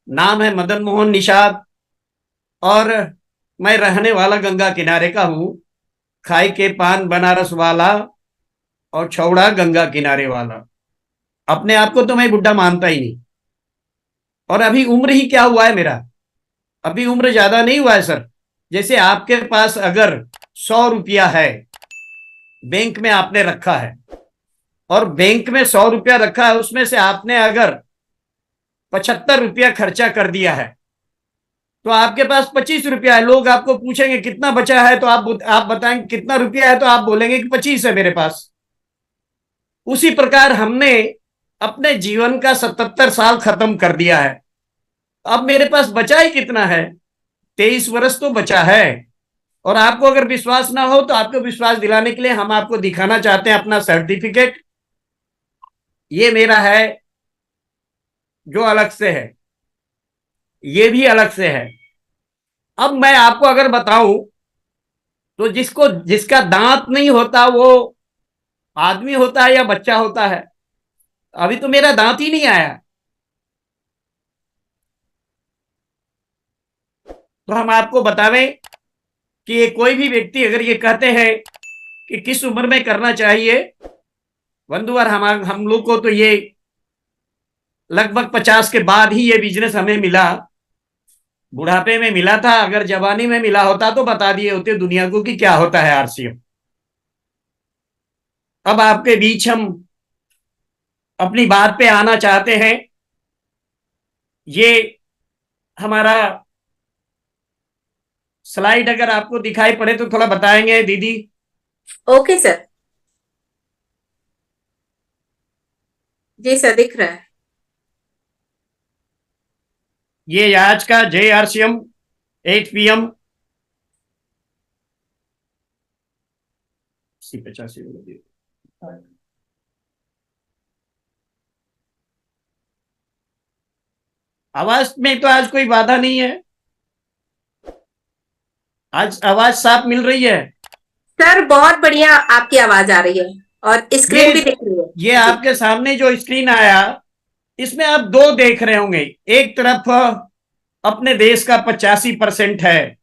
नाम है मदन मोहन निषाद। और मैं रहने वाला गंगा किनारे का हूँ। खाई के पान बनारस वाला और छौड़ा गंगा किनारे वाला। अपने आप को तो मैं बुढ़ा मानता ही नहीं। और अभी उम्र ही क्या हुआ है मेरा। अभी उम्र ज्यादा नहीं हुआ है सर। जैसे आपके पास अगर 100 रुपया है, बैंक में आपने रखा है, और बैंक में 100 रुपया रखा है, उसमें से आपने अगर 75 रुपया खर्चा कर दिया है, तो आपके पास 25 रुपया है। लोग आपको पूछेंगे कितना बचा है, तो आप बताएंगे कितना रुपया है, तो आप बोलेंगे कि 25 है मेरे पास। उसी प्रकार हमने अपने जीवन का 77 साल खत्म कर दिया है। अब मेरे पास बचा ही कितना है? 23 वर्ष तो बचा है। और आपको अगर विश्वास ना हो, तो आपको विश्वास दिलाने के लिए हम आपको दिखाना चाहते हैं अपना सर्टिफिकेट। ये मेरा है, जो अलग से है। ये भी अलग से है। अब मैं आपको अगर बताऊं, तो जिसका दांत नहीं होता वो आदमी होता है या बच्चा होता है? अभी तो मेरा दांत ही नहीं आया। तो हम आपको बतावें कि ये कोई भी व्यक्ति अगर ये कहते हैं कि किस उम्र में करना चाहिए, बंधुवर, हम लोग को तो ये लगभग 50 के बाद ही ये बिजनेस हमें मिला। बुढ़ापे में मिला था। अगर जवानी में मिला होता तो बता दिए होते दुनिया को कि क्या होता है आरसीएम। अब आपके बीच हम अपनी बात पे आना चाहते हैं। ये हमारा स्लाइड अगर आपको दिखाई पड़े तो थोड़ा बताएंगे दीदी। Okay sir. जी सर, दिख रहा है। ये आज का JRCM 8 PM 85। आवाज में तो आज कोई बाधा नहीं है। आज आवाज साफ मिल रही है। सर बहुत बढ़िया आपकी आवाज आ रही है और ये स्क्रीन भी दिख रही है। ये जी। आपके सामने जो स्क्रीन आया, इसमें आप दो देख रहे होंगे। एक तरफ अपने देश का 85% है,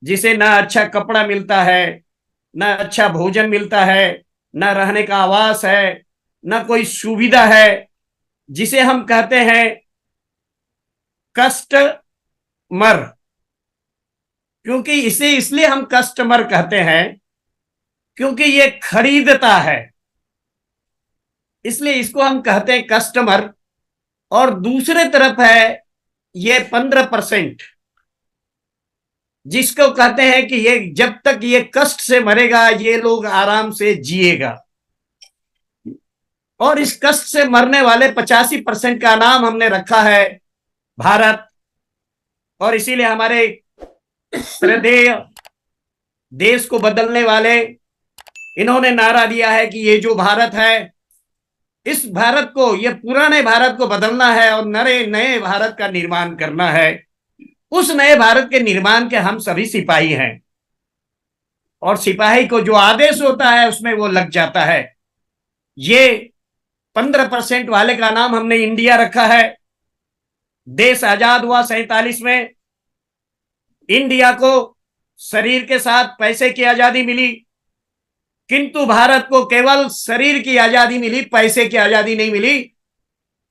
जिसे ना अच्छा कपड़ा मिलता है, ना अच्छा भोजन मिलता है, ना रहने का आवास है, ना कोई सुविधा है, जिसे हम कहते हैं कस्टमर। क्योंकि इसे इसलिए हम कस्टमर कहते हैं, क्योंकि ये खरीदता है, इसलिए इसको हम कहते हैं कस्टमर। और दूसरे तरफ है ये 15%, जिसको कहते हैं कि ये जब तक ये कष्ट से मरेगा, ये लोग आराम से जिएगा। और इस कष्ट से मरने वाले 85% का नाम हमने रखा है भारत। और इसीलिए हमारे श्रद्धेय देश को बदलने वाले इन्होंने नारा दिया है कि ये जो भारत है, इस भारत को, ये पुराने भारत को बदलना है और नए नए भारत का निर्माण करना है। उस नए भारत के निर्माण के हम सभी सिपाही हैं। और सिपाही को जो आदेश होता है उसमें वो लग जाता है। ये 15% वाले का नाम हमने इंडिया रखा है। देश आजाद हुआ 47 में। इंडिया को शरीर के साथ पैसे की आजादी मिली, किंतु भारत को केवल शरीर की आजादी मिली, पैसे की आजादी नहीं मिली।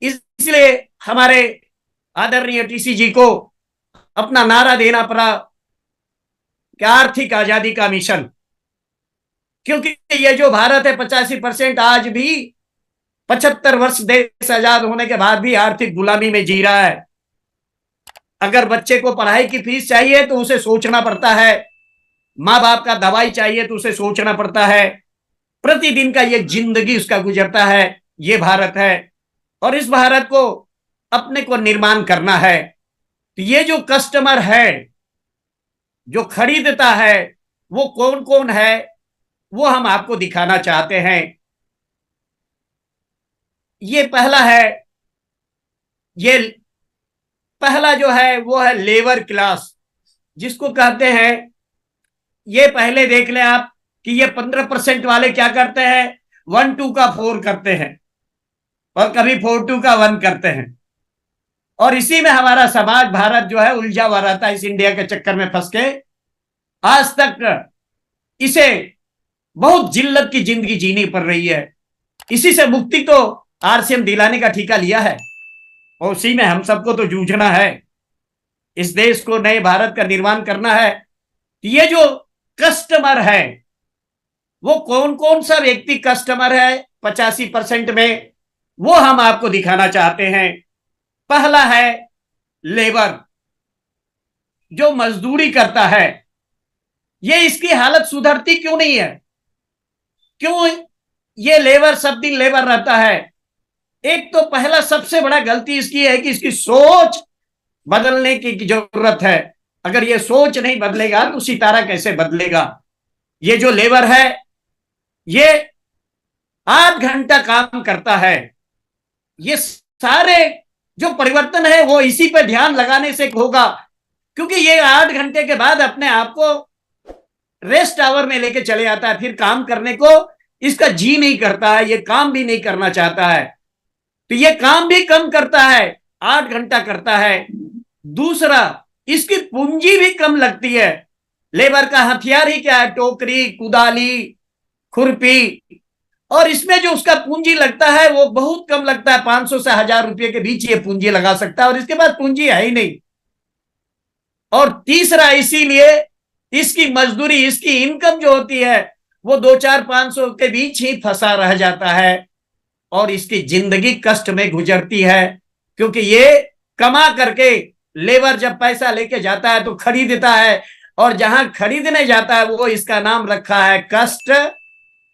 इसलिए हमारे आदरणीय टीसी जी को अपना नारा देना पड़ा कि आर्थिक आजादी का मिशन। क्योंकि ये जो भारत है 85% आज भी 75 वर्ष देश आजाद होने के बाद भी आर्थिक गुलामी में जी रहा है। अगर बच्चे को पढ़ाई की फीस चाहिए तो उसे सोचना पड़ता है, माँ बाप का दवाई चाहिए तो उसे सोचना पड़ता है। प्रतिदिन का ये जिंदगी उसका गुजरता है। ये भारत है। और इस भारत को अपने को निर्माण करना है। तो ये जो कस्टमर है, जो खरीदता है, वो कौन कौन है, वो हम आपको दिखाना चाहते हैं। ये पहला है, ये पहला जो है वो है लेबर क्लास, जिसको कहते हैं। ये पहले देख लें आप कि ये 15% वाले क्या करते हैं, 1 2 का 4 करते हैं, और कभी 4 2 का 1 करते हैं। और इसी में हमारा समाज भारत जो है उलझा हुआ रहता है, इस इंडिया के चक्कर में फंस के आज तक इसे बहुत जिल्लत की जिंदगी जीनी पड़ रही है। इसी से मुक्ति तो आरसीएम दिलाने का ठेका लिया है और उसी में हम सबको तो जूझना है। इस देश को नए भारत का निर्माण करना है। ये जो कस्टमर है वो कौन कौन सा व्यक्ति कस्टमर है 85% में, वो हम आपको दिखाना चाहते हैं। पहला है लेबर, जो मजदूरी करता है। ये इसकी हालत सुधरती क्यों नहीं है? क्यों ये लेबर सब दिन लेबर रहता है? एक तो पहला सबसे बड़ा गलती इसकी है कि इसकी सोच बदलने की जरूरत है। अगर ये सोच नहीं बदलेगा तो सितारा कैसे बदलेगा? ये जो लेबर है ये 8 घंटा काम करता है। ये सारे जो परिवर्तन है वो इसी पे ध्यान लगाने से होगा, क्योंकि ये 8 घंटे के बाद अपने आप को रेस्ट आवर में लेके चले जाता है। फिर काम करने को इसका जी नहीं करता है, ये काम भी नहीं करना चाहता है, तो ये काम भी कम करता है, 8 घंटा करता है। दूसरा, इसकी पूंजी भी कम लगती है। लेबर का हथियार ही क्या है? टोकरी, कुदाली, खुरपी, और इसमें जो उसका पूंजी लगता है वो बहुत कम लगता है। 500 से 1000 रुपए के बीच ये पूंजी लगा सकता है और इसके पास पूंजी है ही नहीं। और तीसरा, इसीलिए इसकी मजदूरी, इसकी इनकम जो होती है वो 2-4-500 के बीच ही फंसा रह जाता है और इसकी जिंदगी कष्ट में गुजरती है, क्योंकि ये कमा करके लेबर जब पैसा लेके जाता है तो खरीदता है, और जहां खरीदने जाता है वो इसका नाम रखा है कष्ट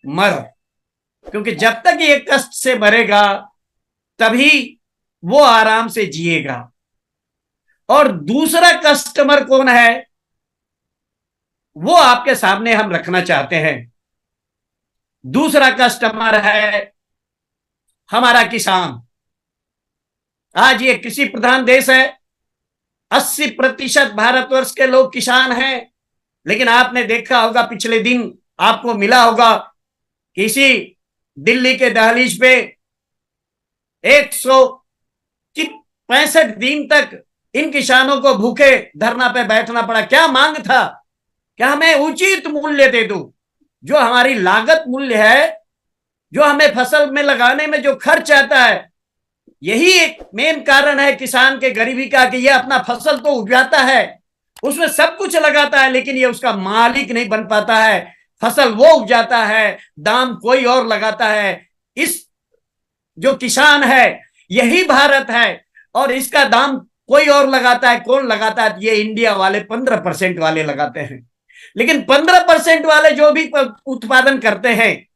मर, क्योंकि जब तक ये कष्ट से मरेगा तभी वो आराम से जिएगा। और दूसरा कस्टमर कौन है वो आपके सामने हम रखना चाहते हैं। दूसरा कस्टमर है हमारा किसान। आज ये कृषि प्रधान देश है, 80% भारतवर्ष के लोग किसान हैं। लेकिन आपने देखा होगा, पिछले दिन आपको मिला होगा, किसी दिल्ली के दहलीज पे 165 दिन तक इन किसानों को भूखे धरना पे बैठना पड़ा। क्या मांग था? क्या हमें उचित मूल्य दे दो। जो हमारी लागत मूल्य है, जो हमें फसल में लगाने में जो खर्च आता है, यही एक मेन कारण है किसान के गरीबी का, कि ये अपना फसल तो उपजाता है, उसमें सब कुछ लगाता है, लेकिन ये उसका मालिक नहीं बन पाता है। फसल वो उपजाता है, दाम कोई और लगाता है। इस जो किसान है यही भारत है, और इसका दाम कोई और लगाता है। कौन लगाता है? ये इंडिया वाले 15% वाले लगाते हैं। लेकिन 15% वाले जो भी उत्पादन करते हैं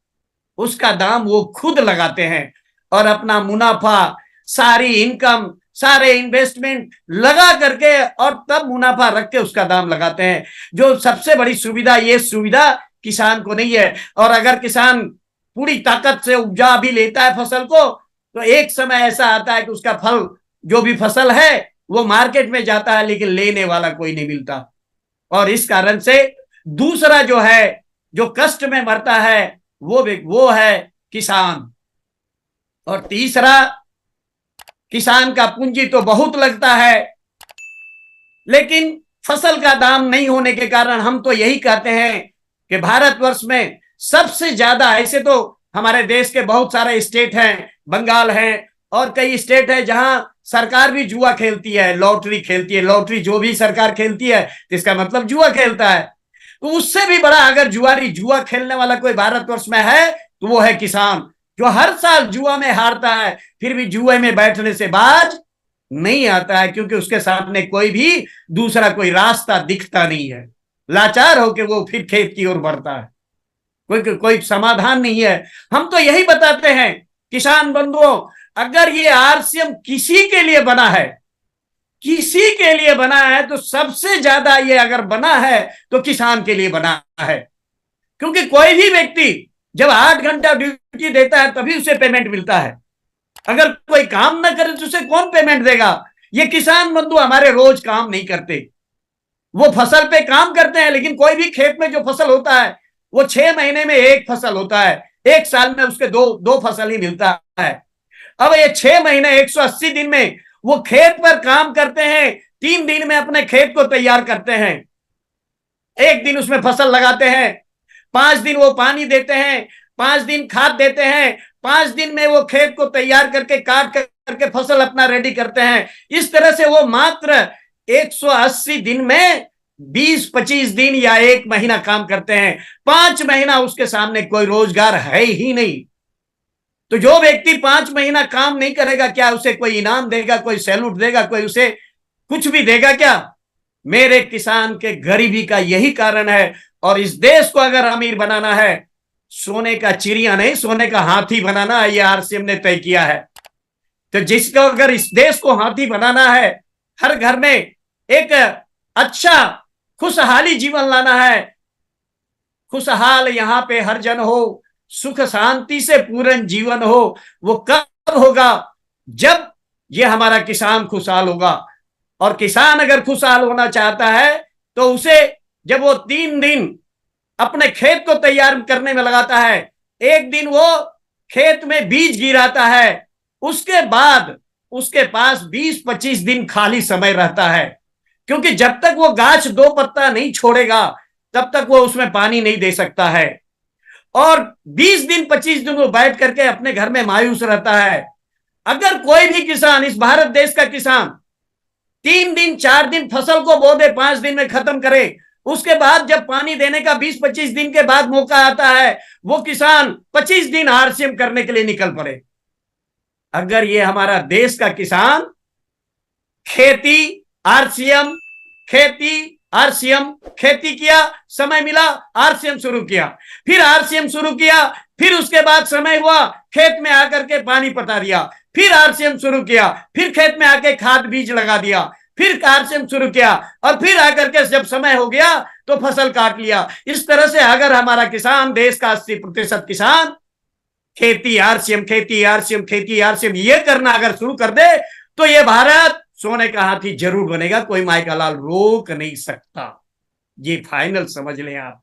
उसका दाम वो खुद लगाते हैं, और अपना मुनाफा, सारी इनकम, सारे इन्वेस्टमेंट लगा करके और तब मुनाफा रख के उसका दाम लगाते हैं। जो सबसे बड़ी सुविधा, ये सुविधा किसान को नहीं है। और अगर किसान पूरी ताकत से उपजा भी लेता है फसल को, तो एक समय ऐसा आता है कि उसका फल, जो भी फसल है, वो मार्केट में जाता है, लेकिन लेने वाला कोई नहीं मिलता। और इस कारण से दूसरा जो है, जो कष्ट में मरता है, वो है किसान। और तीसरा, किसान का पूंजी तो बहुत लगता है, लेकिन फसल का दाम नहीं होने के कारण हम तो यही कहते हैं कि भारतवर्ष में सबसे ज्यादा, ऐसे तो हमारे देश के बहुत सारे स्टेट हैं, बंगाल है और कई स्टेट है जहां सरकार भी जुआ खेलती है, लॉटरी खेलती है। लॉटरी जो भी सरकार खेलती है तो इसका मतलब जुआ खेलता है। तो उससे भी बड़ा अगर जुआ खेलने वाला कोई भारतवर्ष में है तो वो है किसान, जो हर साल जुआ में हारता है, फिर भी जुए में बैठने से बाज नहीं आता है, क्योंकि उसके सामने कोई भी दूसरा कोई रास्ता दिखता नहीं है। लाचार होकर वो फिर खेत की ओर बढ़ता है, कोई समाधान नहीं है। हम तो यही बताते हैं किसान बंधुओं, अगर ये आरसीएम किसी के लिए बना है, किसी के लिए बना है, तो सबसे ज्यादा ये अगर बना है तो किसान के लिए बना है। क्योंकि कोई भी व्यक्ति जब 8 घंटा ड्यूटी देता है तभी उसे पेमेंट मिलता है। अगर कोई काम ना करे तो उसे कौन पेमेंट देगा? ये किसान बंधु हमारे रोज काम नहीं करते, वो फसल पे काम करते हैं। लेकिन कोई भी खेत में जो फसल होता है वो 6 महीने में एक फसल होता है, एक साल में उसके दो फसल ही मिलता है। अब ये 6 महीने 180 दिन में वो खेत पर काम करते हैं, 3 दिन में अपने खेत को तैयार करते हैं, 1 दिन उसमें फसल लगाते हैं, 5 दिन वो पानी देते हैं, 5 दिन खाद देते हैं, 5 दिन में वो खेत को तैयार करके काट करके फसल अपना रेडी करते हैं। इस तरह से वो मात्र 180 दिन में 20-25 दिन या 1 महीना काम करते हैं। 5 महीना उसके सामने कोई रोजगार है ही नहीं। तो जो व्यक्ति 5 महीना काम नहीं करेगा, क्या उसे कोई इनाम देगा, कोई सैल्यूट देगा, कोई उसे कुछ भी देगा क्या? मेरे किसान के गरीबी का यही कारण है। और इस देश को अगर अमीर बनाना है, सोने का चिड़िया नहीं, सोने का हाथी बनाना है, यह आरसीएम ने तय किया है। तो जिसको अगर इस देश को हाथी बनाना है, हर घर में एक अच्छा खुशहाली जीवन लाना है, खुशहाल यहां पे हर जन हो, सुख शांति से पूर्ण जीवन हो, वो कब होगा? जब ये हमारा किसान खुशहाल होगा। और किसान अगर खुशहाल होना चाहता है तो उसे जब वो 3 दिन अपने खेत को तैयार करने में लगाता है, 1 दिन वो खेत में बीज गिराता है, उसके बाद उसके पास 20-25 दिन खाली समय रहता है। क्योंकि जब तक वो गाछ 2 पत्ता नहीं छोड़ेगा तब तक वो उसमें पानी नहीं दे सकता है। और 20 दिन 25 दिन वो बैठ करके अपने घर में मायूस रहता है। अगर कोई भी किसान, इस भारत देश का किसान 3 दिन 4 दिन फसल को बो दे, 5 दिन में खत्म करे, उसके बाद जब पानी देने का 20-25 दिन के बाद मौका आता है, वो किसान 25 दिन आरसीएम करने के लिए निकल पड़े। अगर ये हमारा देश का किसान खेती आरसीएम, खेती आरसीएम, खेती किया, समय मिला आरसीएम शुरू किया, फिर आरसीएम शुरू किया, फिर उसके बाद समय हुआ खेत में आकर के पानी पटा दिया, फिर आरसीएम शुरू किया, फिर खेत में आके खाद बीज लगा दिया, फिर आरसीएम शुरू किया, और फिर आकर के जब समय हो गया तो फसल काट लिया। इस तरह से अगर हमारा किसान, देश का 80% किसान खेती आरसीएम, खेती आरसीएम, खेती आरसीएम ये करना अगर शुरू कर दे तो ये भारत सोने का हाथी जरूर बनेगा, कोई माई का लाल रोक नहीं सकता। ये फाइनल समझ लें आप।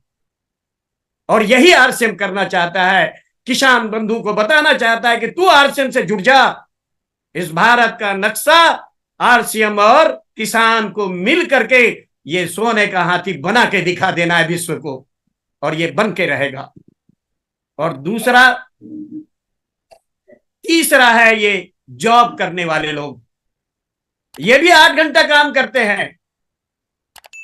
और यही आरसीएम करना चाहता है, किसान बंधु को बताना चाहता है कि तू आरसीएम से जुड़ जा। इस भारत का नक्शा आरसीएम और किसान को मिल करके ये सोने का हाथी बना के दिखा देना है विश्व को, और ये बन के रहेगा। और तीसरा है ये जॉब करने वाले लोग। ये भी 8 घंटा काम करते हैं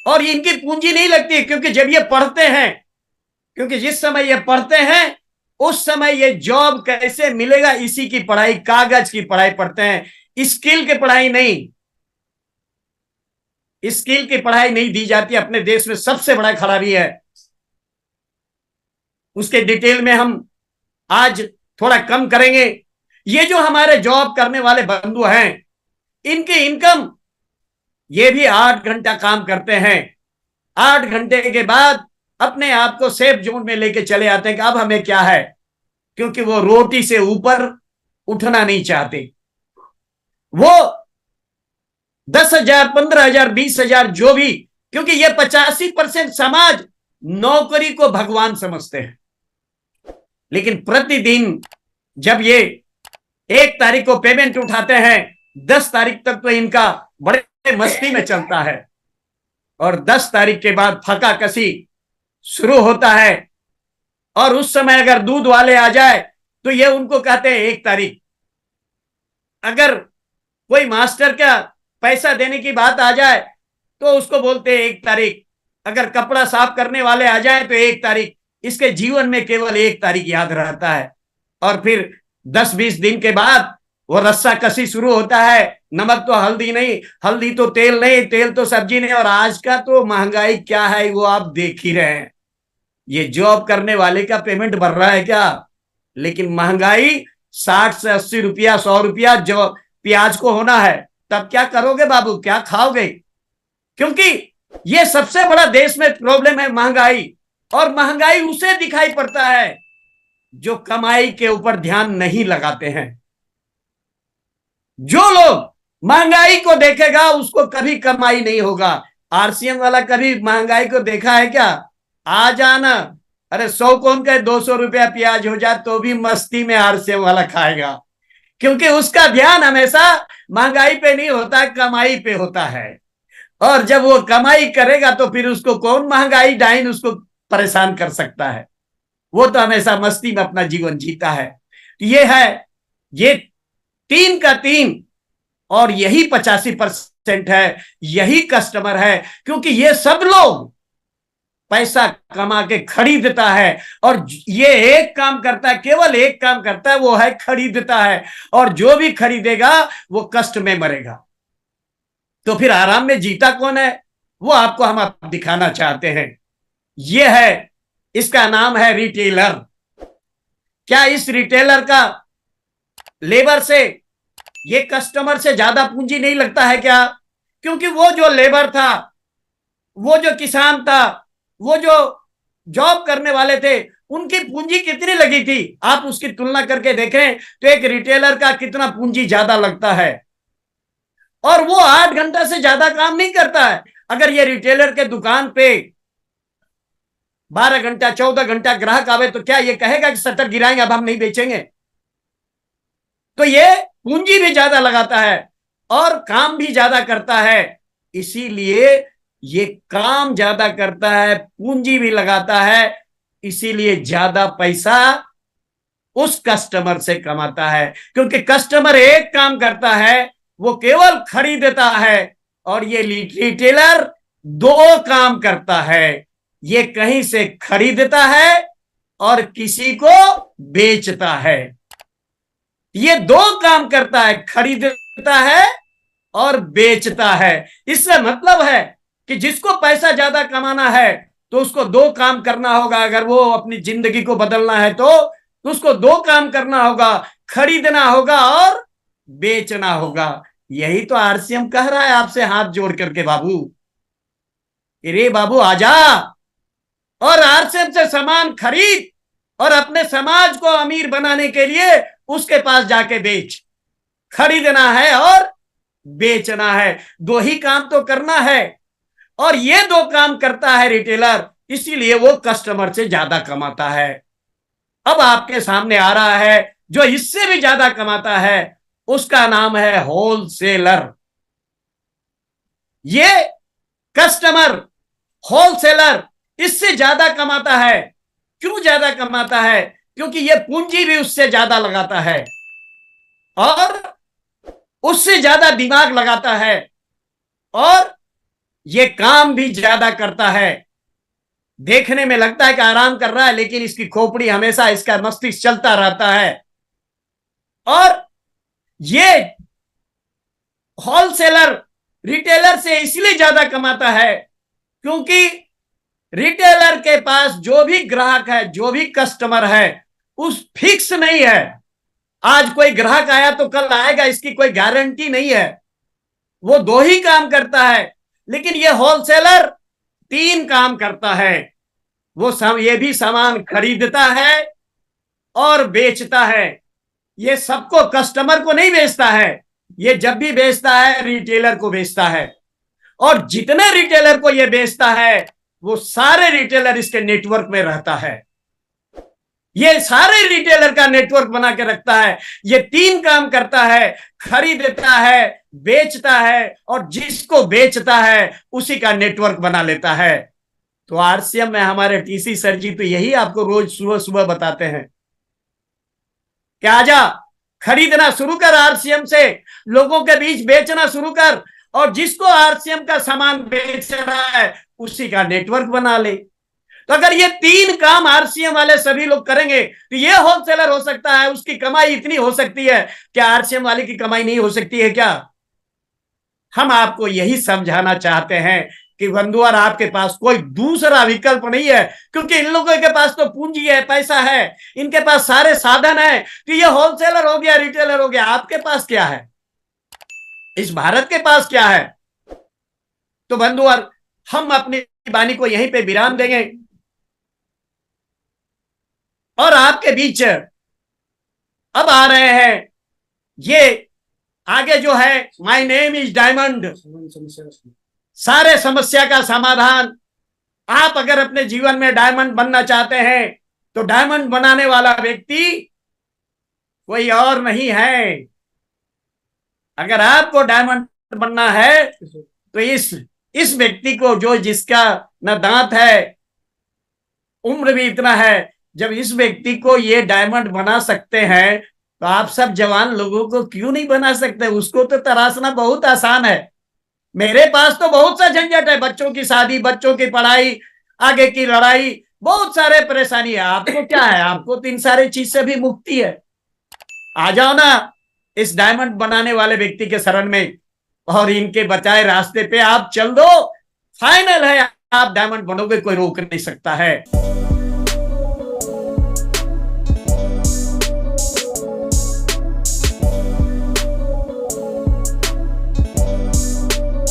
और इनकी पूंजी नहीं लगती, क्योंकि जब ये पढ़ते हैं, क्योंकि जिस समय ये पढ़ते हैं उस समय ये जॉब कैसे मिलेगा इसी की पढ़ाई, कागज की पढ़ाई पढ़ते हैं, स्किल की पढ़ाई नहीं। स्किल की पढ़ाई नहीं दी जाती। अपने देश में सबसे बड़ा खराबी है, उसके डिटेल में हम आज थोड़ा कम करेंगे। ये जो हमारे जॉब करने वाले बंधु हैं, इनकी इनकम, ये भी 8 घंटा काम करते हैं, 8 घंटे के बाद अपने आप को सेफ जोन में लेके चले आते हैं कि अब हमें क्या है, क्योंकि वो रोटी से ऊपर उठना नहीं चाहते। वो 10,000, 15,000, 20,000 जो भी, क्योंकि ये 85% समाज नौकरी को भगवान समझते हैं। लेकिन प्रतिदिन जब ये 1 तारीख को पेमेंट उठाते हैं, 10 तारीख तक तो इनका बड़े मस्ती में चलता है, और 10 तारीख के बाद फकाकसी शुरू होता है। और उस समय अगर दूध वाले आ जाए तो ये उनको कहते हैं 1 तारीख। अगर कोई मास्टर का पैसा देने की बात आ जाए तो उसको बोलते हैं 1 तारीख। अगर कपड़ा साफ करने वाले आ जाए तो 1 तारीख। इसके जीवन में केवल 1 तारीख याद रहता है। और फिर 10-20 दिन के बाद वो रस्सा कसी शुरू होता है। नमक तो हल्दी नहीं, हल्दी तो तेल नहीं, तेल तो सब्जी नहीं। और आज का तो महंगाई क्या है वो आप देख ही रहे हैं। ये जॉब करने वाले का पेमेंट बढ़ रहा है क्या? लेकिन महंगाई 60 से 80 रुपया, 100 रुपया जो प्याज को होना है, तब क्या करोगे बाबू, क्या खाओगे? क्योंकि ये सबसे बड़ा देश में प्रॉब्लम है, महंगाई। और महंगाई उसे दिखाई पड़ता है जो कमाई के ऊपर ध्यान नहीं लगाते हैं। जो लोग महंगाई को देखेगा उसको कभी कमाई नहीं होगा। आरसीएम वाला कभी महंगाई को देखा है क्या? आ जाना, अरे 100 कौन कहे 200 रुपया प्याज हो जाए तो भी मस्ती में आरसीएम वाला खाएगा, क्योंकि उसका ध्यान हमेशा महंगाई पे नहीं होता, कमाई पे होता है। और जब वो कमाई करेगा तो फिर उसको कौन महंगाई डाइन उसको परेशान कर सकता है। वो तो हमेशा मस्ती में अपना जीवन जीता है। ये है, ये 3 का 3, और यही 85% है, यही कस्टमर है। क्योंकि ये सब लोग पैसा कमा के खरीदता है, और ये एक काम करता है, केवल एक काम करता है, वो है खरीदता है। और जो भी खरीदेगा वो कष्ट में मरेगा। तो फिर आराम में जीता कौन है, वो आपको हम आप दिखाना चाहते हैं। ये है, इसका नाम है रिटेलर। क्या इस रिटेलर का लेबर से, ये कस्टमर से ज्यादा पूंजी नहीं लगता है क्या? क्योंकि वो जो लेबर था, वो जो किसान था, वो जो जॉब करने वाले थे, उनकी पूंजी कितनी लगी थी? आप उसकी तुलना करके देखें तो एक रिटेलर का कितना पूंजी ज्यादा लगता है। और वो 8 घंटा से ज्यादा काम नहीं करता है। अगर ये रिटेलर के दुकान पे 12 घंटा 14 घंटा ग्राहक आवे तो क्या ये कहेगा कि शटर गिराएंगे, अब हम नहीं बेचेंगे? तो ये पूंजी भी ज्यादा लगाता है और काम भी ज्यादा करता है। इसीलिए ये काम ज्यादा करता है, पूंजी भी लगाता है, इसीलिए ज्यादा पैसा उस कस्टमर से कमाता है। क्योंकि कस्टमर एक काम करता है, वो केवल खरीदता है, और ये रिटेलर 2 काम करता है। ये कहीं से खरीदता है और किसी को बेचता है। ये 2 काम करता है, खरीदता है और बेचता है। इससे मतलब है कि जिसको पैसा ज्यादा कमाना है तो उसको 2 काम करना होगा। अगर वो अपनी जिंदगी को बदलना है तो उसको 2 काम करना होगा, खरीदना होगा और बेचना होगा। यही तो आरसीएम कह रहा है आपसे हाथ जोड़ करके, बाबू, अरे बाबू आजा और आरसीएम से सामान खरीद, और अपने समाज को अमीर बनाने के लिए उसके पास जाके बेच। खरीदना है और बेचना है, 2 ही काम तो करना है। और ये 2 काम करता है रिटेलर, इसीलिए वो कस्टमर से ज्यादा कमाता है। अब आपके सामने आ रहा है जो इससे भी ज्यादा कमाता है, उसका नाम है होलसेलर। ये कस्टमर, होलसेलर, इससे ज्यादा कमाता है। क्यों ज्यादा कमाता है? क्योंकि ये पूंजी भी उससे ज्यादा लगाता है और उससे ज्यादा दिमाग लगाता है, और ये काम भी ज्यादा करता है। देखने में लगता है कि आराम कर रहा है, लेकिन इसकी खोपड़ी हमेशा, इसका मस्तिष्क चलता रहता है। और ये होलसेलर रिटेलर से इसलिए ज्यादा कमाता है क्योंकि रिटेलर के पास जो भी ग्राहक है, जो भी कस्टमर है, उस फिक्स नहीं है। आज कोई ग्राहक आया तो कल आएगा, इसकी कोई गारंटी नहीं है। वो 2 ही काम करता है। लेकिन ये होलसेलर 3 काम करता है। वो ये भी सामान खरीदता है और बेचता है। ये सबको, कस्टमर को नहीं बेचता है, ये जब भी बेचता है रिटेलर को बेचता है। और जितने रिटेलर को ये बेचता है वो सारे रिटेलर इसके नेटवर्क में रहता है। ये सारे रिटेलर का नेटवर्क बना के रखता है। ये 3 काम करता है, खरीदता है, बेचता है, और जिसको बेचता है उसी का नेटवर्क बना लेता है। तो आरसीएम में हमारे टीसी सर जी तो यही आपको रोज सुबह सुबह बताते हैं कि आजा, खरीदना शुरू कर आरसीएम से, लोगों के बीच बेचना शुरू कर, और जिसको आरसीएम का सामान बेच रहा है उसी का नेटवर्क बना ले। तो अगर ये 3 काम आरसीएम वाले सभी लोग करेंगे तो ये होलसेलर हो सकता है, उसकी कमाई इतनी हो सकती है। क्या आरसीएम वाले की कमाई नहीं हो सकती है क्या? हम आपको यही समझाना चाहते हैं कि बंधुआर, आपके पास कोई दूसरा विकल्प नहीं है। क्योंकि इन लोगों के पास तो पूंजी है, पैसा है, इनके पास सारे साधन है। तो ये होलसेलर हो गया, रिटेलर हो गया। आपके पास क्या है? इस भारत के पास क्या है? तो बंधुआर, हम अपनी वाणी को यहीं पे विराम देंगे और आपके बीच अब आ रहे हैं ये आगे जो है, माय नेम इज डायमंड, सारे समस्या का समाधान। आप अगर अपने जीवन में डायमंड बनना चाहते हैं तो डायमंड बनाने वाला व्यक्ति कोई और नहीं है, अगर आपको डायमंड बनना है तो इस व्यक्ति को, जो जिसका न दांत है, उम्र भी इतना है, जब इस व्यक्ति को ये डायमंड बना सकते हैं तो आप सब जवान लोगों को क्यों नहीं बना सकते? उसको तो तराशना बहुत आसान है। मेरे पास तो बहुत सा झंझट है, बच्चों की शादी, बच्चों की पढ़ाई, आगे की लड़ाई, बहुत सारे परेशानी है। आपको क्या है? आपको तो इन सारी चीज से भी मुक्ति है। आ जाओ ना इस डायमंड बनाने वाले व्यक्ति के शरण में और इनके बताए रास्ते पे आप चल दो। फाइनल है, आप डायमंड बनोगे, कोई रोक नहीं सकता है।